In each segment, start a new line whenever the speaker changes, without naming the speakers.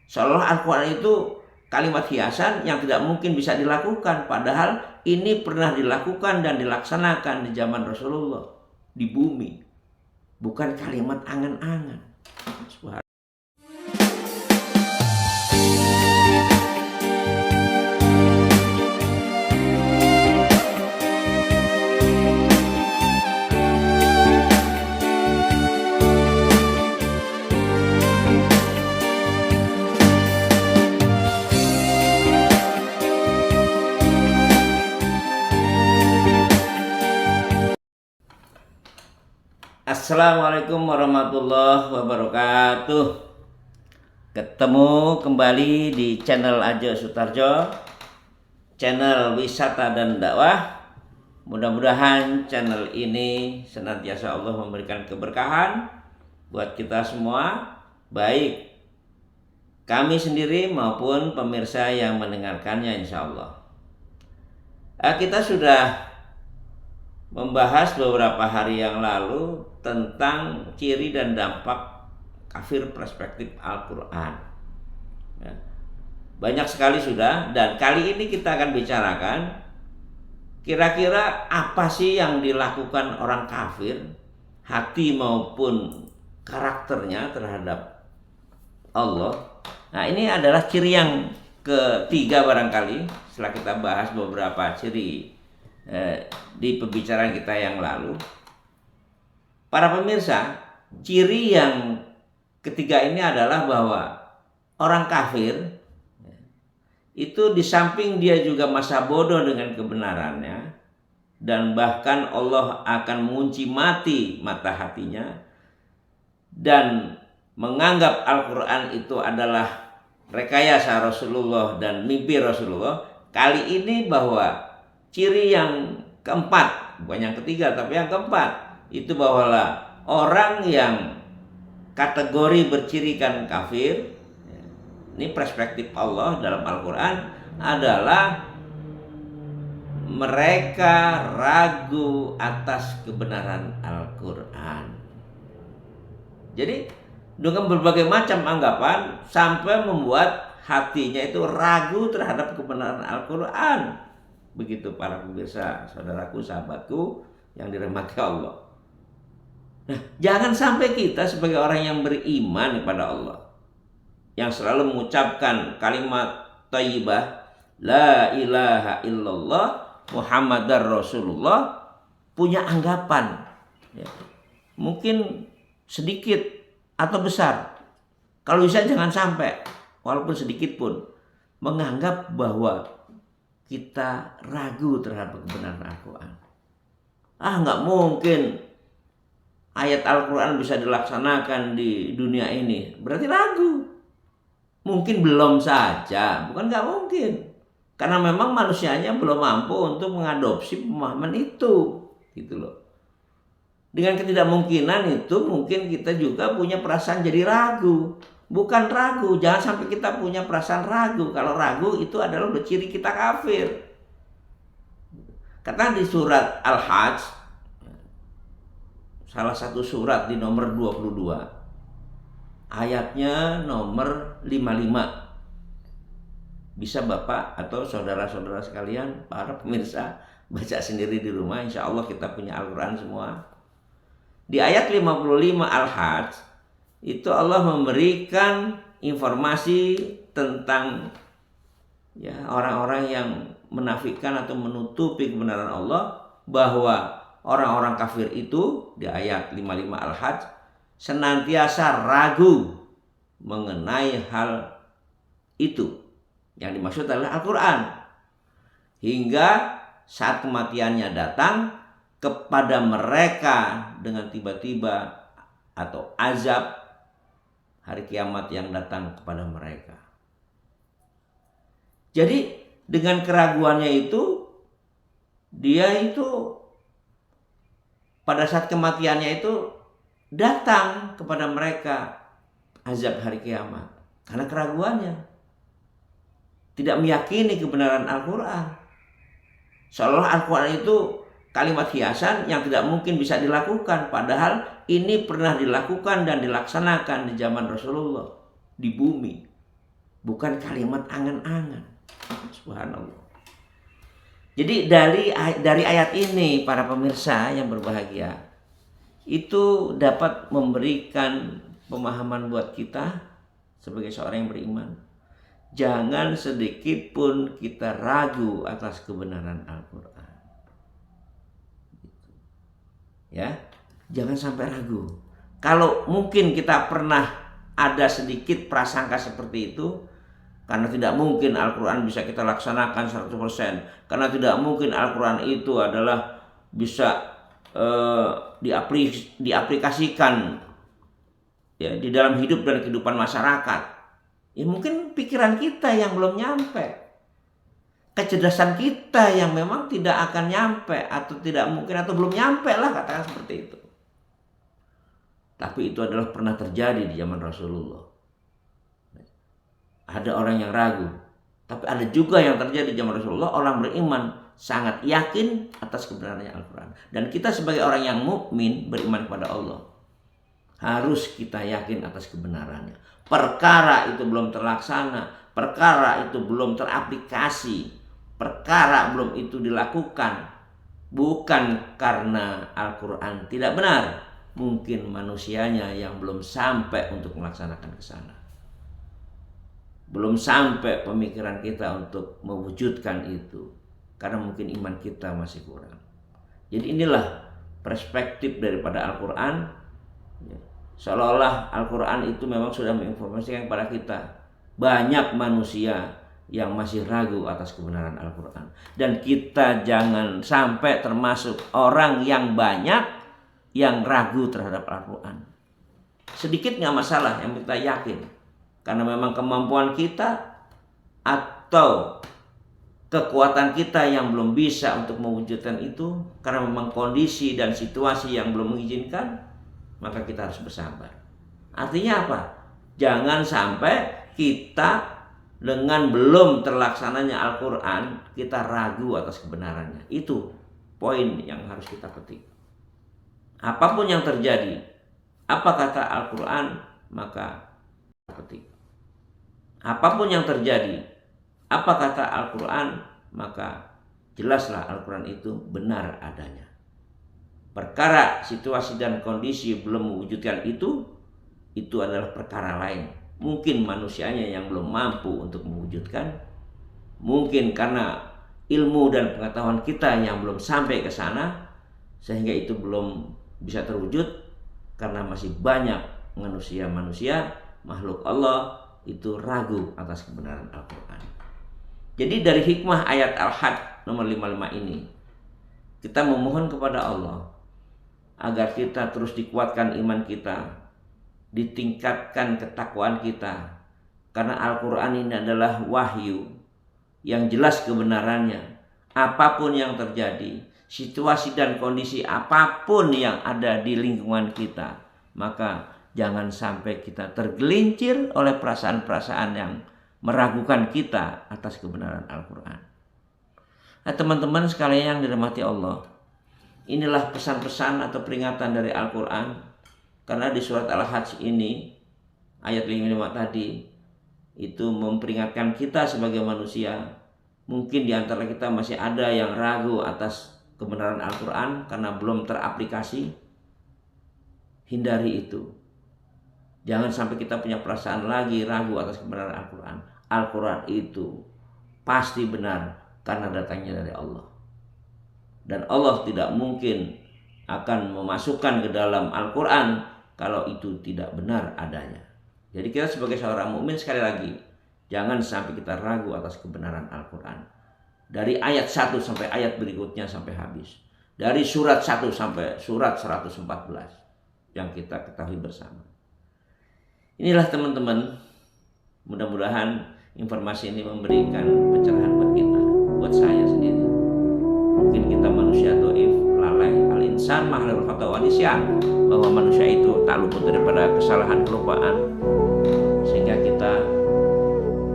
Seolah Al-Quran itu kalimat hiasan yang tidak mungkin bisa dilakukan, padahal ini pernah dilakukan dan dilaksanakan di zaman Rasulullah di bumi, bukan kalimat angan-angan. Assalamualaikum warahmatullahi wabarakatuh. Ketemu kembali di channel Ajo Sutarjo, channel wisata dan dakwah. Mudah-mudahan channel ini senantiasa Allah memberikan keberkahan buat kita semua, baik kami sendiri maupun pemirsa yang mendengarkannya, insya Allah. Kita sudah membahas beberapa hari yang lalu tentang ciri dan dampak kafir perspektif Al-Quran. Banyak sekali sudah, dan kali ini kita akan bicarakan kira-kira apa sih yang dilakukan orang kafir, hati maupun karakternya terhadap Allah. Nah, ini adalah ciri yang ketiga barangkali setelah kita bahas beberapa ciri di pembicaraan kita yang lalu. Para pemirsa, ciri yang ketiga ini adalah bahwa orang kafir itu di samping dia juga masa bodoh dengan kebenarannya, dan bahkan Allah akan mengunci mata hatinya dan menganggap Al-Quran itu adalah rekayasa Rasulullah dan mimpi Rasulullah. Kali ini bahwa ciri yang keempat, bukan yang ketiga tapi yang keempat, itu bahwa orang yang kategori bercirikan kafir, ini perspektif Allah dalam Al-Quran, adalah mereka ragu atas kebenaran Al-Quran. Jadi dengan berbagai macam anggapan sampai membuat hatinya itu ragu terhadap kebenaran Al-Quran. Begitu para pemirsa, saudaraku, sahabatku yang dirahmati Allah. Nah, jangan sampai kita sebagai orang yang beriman kepada Allah, yang selalu mengucapkan kalimat thayyibah la ilaha illallah Muhammadar Rasulullah, punya anggapan ya, mungkin sedikit atau besar, kalau bisa jangan sampai walaupun sedikit pun menganggap bahwa kita ragu terhadap kebenaran Al-Quran. Nggak mungkin ayat Al-Quran bisa dilaksanakan di dunia ini, berarti ragu. Mungkin belum saja, bukan nggak mungkin, karena memang manusianya belum mampu untuk mengadopsi pemahaman itu, gitu loh. Dengan ketidakmungkinan itu mungkin kita juga punya perasaan jadi ragu. Bukan ragu, jangan sampai kita punya perasaan ragu. Kalau ragu itu adalah ciri kita kafir. Kata di surat Al-Hajj, salah satu surat di nomor 22, ayatnya nomor 55. Bisa Bapak atau saudara-saudara sekalian, para pemirsa, baca sendiri di rumah. Insya Allah kita punya Al-Quran semua. Di ayat 55 Al-Hajj, itu Allah memberikan informasi tentang ya orang-orang yang menafikan atau menutupi kebenaran Allah, bahwa orang-orang kafir itu di ayat 55 Al-Hajj senantiasa ragu mengenai hal itu. Yang dimaksud adalah Al-Quran, hingga saat kematiannya datang kepada mereka dengan tiba-tiba, atau azab hari kiamat yang datang kepada mereka. Jadi dengan keraguannya itu, dia itu pada saat kematiannya itu datang kepada mereka azab hari kiamat karena keraguannya, tidak meyakini kebenaran Al-Quran. Seolah Al-Quran itu kalimat hiasan yang tidak mungkin bisa dilakukan, padahal ini pernah dilakukan dan dilaksanakan di zaman Rasulullah di bumi, bukan kalimat angan-angan. Subhanallah. Jadi dari ayat ini para pemirsa yang berbahagia, itu dapat memberikan pemahaman buat kita sebagai seorang yang beriman. Jangan sedikit pun kita ragu atas kebenaran Al-Quran. Ya, jangan sampai ragu. Kalau mungkin kita pernah ada sedikit prasangka seperti itu, karena tidak mungkin Al-Quran bisa kita laksanakan 100%. Karena tidak mungkin Al-Quran itu adalah bisa diaplikasikan ya, di dalam hidup dan kehidupan masyarakat. Ya mungkin pikiran kita yang belum nyampe. Kecerdasan kita yang memang tidak akan nyampe. Atau tidak mungkin atau belum nyampe lah, katakan seperti itu. Tapi itu adalah pernah terjadi di zaman Rasulullah. Ada orang yang ragu. Tapi ada juga yang terjadi di zaman Rasulullah. Orang beriman sangat yakin atas kebenarannya Al-Quran. Dan kita sebagai orang yang mukmin beriman kepada Allah, harus kita yakin atas kebenarannya. Perkara itu belum terlaksana, perkara itu belum teraplikasi, perkara belum itu dilakukan, bukan karena Al-Quran tidak benar. Mungkin manusianya yang belum sampai untuk melaksanakan ke sana. Belum sampai pemikiran kita untuk mewujudkan itu, karena mungkin iman kita masih kurang. Jadi inilah perspektif daripada Al-Quran. Seolah-olah Al-Quran itu memang sudah menginformasikan kepada kita, banyak manusia yang masih ragu atas kebenaran Al-Quran. Dan kita jangan sampai termasuk orang yang banyak yang ragu terhadap Al-Quran. Sedikit gak masalah, yang kita yakin. Karena memang kemampuan kita atau kekuatan kita yang belum bisa untuk mewujudkan itu, karena memang kondisi dan situasi yang belum mengizinkan, maka kita harus bersabar. Artinya apa? Jangan sampai kita dengan belum terlaksananya Al-Quran, kita ragu atas kebenarannya. Itu poin yang harus kita petik. Apapun yang terjadi, apa kata Al-Quran, maka petik. Apapun yang terjadi, apa kata Al-Quran, maka jelaslah Al-Quran itu benar adanya. Perkara situasi dan kondisi belum mewujudkan itu adalah perkara lain. Mungkin manusianya yang belum mampu untuk mewujudkan, mungkin karena ilmu dan pengetahuan kita yang belum sampai ke sana, sehingga itu belum bisa terwujud, karena masih banyak manusia makhluk Allah itu ragu atas kebenaran Al-Quran. Jadi dari hikmah ayat Al-Had nomor 55 ini, kita memohon kepada Allah agar kita terus dikuatkan iman kita, ditingkatkan ketakwaan kita, karena Al-Quran ini adalah wahyu yang jelas kebenarannya. Apapun yang terjadi, situasi dan kondisi apapun yang ada di lingkungan kita, maka jangan sampai kita tergelincir oleh perasaan-perasaan yang meragukan kita atas kebenaran Al-Quran. Nah, teman-teman sekalian yang dirahmati Allah, inilah pesan-pesan atau peringatan dari Al-Quran. Karena di surat Al-Hajj ini, ayat 55 tadi, itu memperingatkan kita sebagai manusia. Mungkin di antara kita masih ada yang ragu atas kebenaran Al-Quran karena belum teraplikasi. Hindari itu. Jangan sampai kita punya perasaan lagi ragu atas kebenaran Al-Quran. Al-Quran itu pasti benar karena datangnya dari Allah. Dan Allah tidak mungkin akan memasukkan ke dalam Al-Quran kalau itu tidak benar adanya. Jadi kita sebagai seorang mukmin, sekali lagi, jangan sampai kita ragu atas kebenaran Al-Quran. Dari ayat 1 sampai ayat berikutnya sampai habis. Dari surat 1 sampai surat 114 yang kita ketahui bersama. Inilah teman-teman, mudah-mudahan informasi ini memberikan pencerahan buat kita, buat saya sendiri. Mungkin kita manusia dhaif, lalai, al-insan mahlul khata wa nisyan, bahwa manusia itu tak luput daripada kesalahan, kelupaan, sehingga kita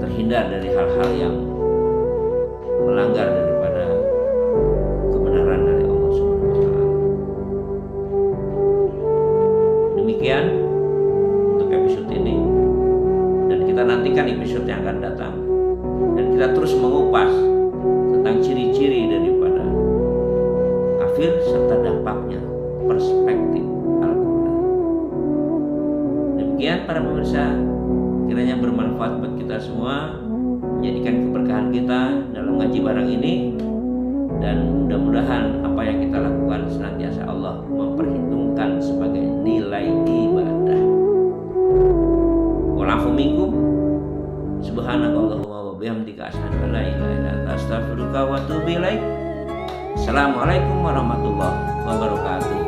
terhindar dari hal-hal yang melanggar daripada kebenaran dari Allah Subhanahu wa taala. Demikian untuk episode ini, dan kita nantikan nantikan episode yang akan datang. Dan kita terus mengupas tentang ciri-ciri daripada kafir serta dampaknya, perspektif Al-Quran. Demikian para pemirsa, kiranya bermanfaat buat kita semua, menjadikan keberkahan kita dalam ngaji barang ini, dan mudah-mudahan apa yang kita lakukan senantiasa Allah memperhitungkan sebagai nilai ibadah. Walafu minkum subhanakallahumma wa bihamdika asyhadu an la ilaha illa anta astaghfiruka wa atubu ilaik. Assalamualaikum warahmatullahi wabarakatuh.